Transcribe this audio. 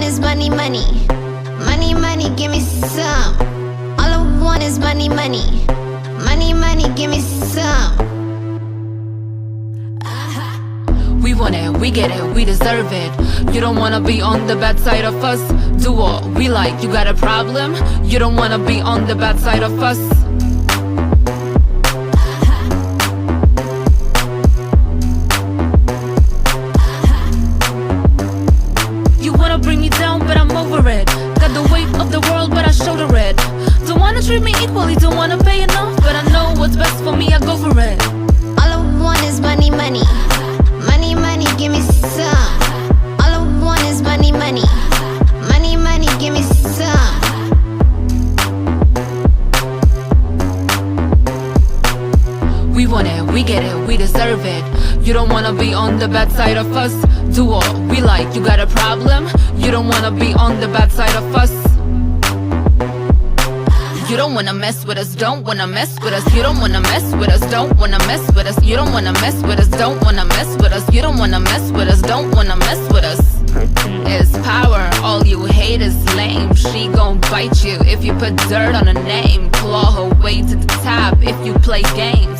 want is money, money. Money, money, give me some. All I want is money, money. Money, money, give me some. We want it, we get it, we deserve it. You don't wanna be on the bad side of us. Do what we like, you got a problem? You don't wanna be on the bad side of us. You wanna bring me down, but I'm over it. Got the weight of the world, but I shoulder it. Don't wanna treat me equally, don't wanna pay enough, but I know what's best for me, I go for it. All I want is money, money. Money, money, give me some. All I want is money, money. Money, money, give me some. We want it, we get it, we deserve it. You don't wanna be on the bad side of us. Do what we like, you got a problem? You don't wanna be on the bad side of us. You don't wanna mess with us, don't wanna mess with us. You don't wanna mess with us, don't wanna mess with us. You don't wanna mess with us, don't wanna mess with us. You don't wanna mess with us, don't wanna mess with us. It's power, all you hate is lame. She gon' bite you if you put dirt on her name. Claw her way to the top if you play games.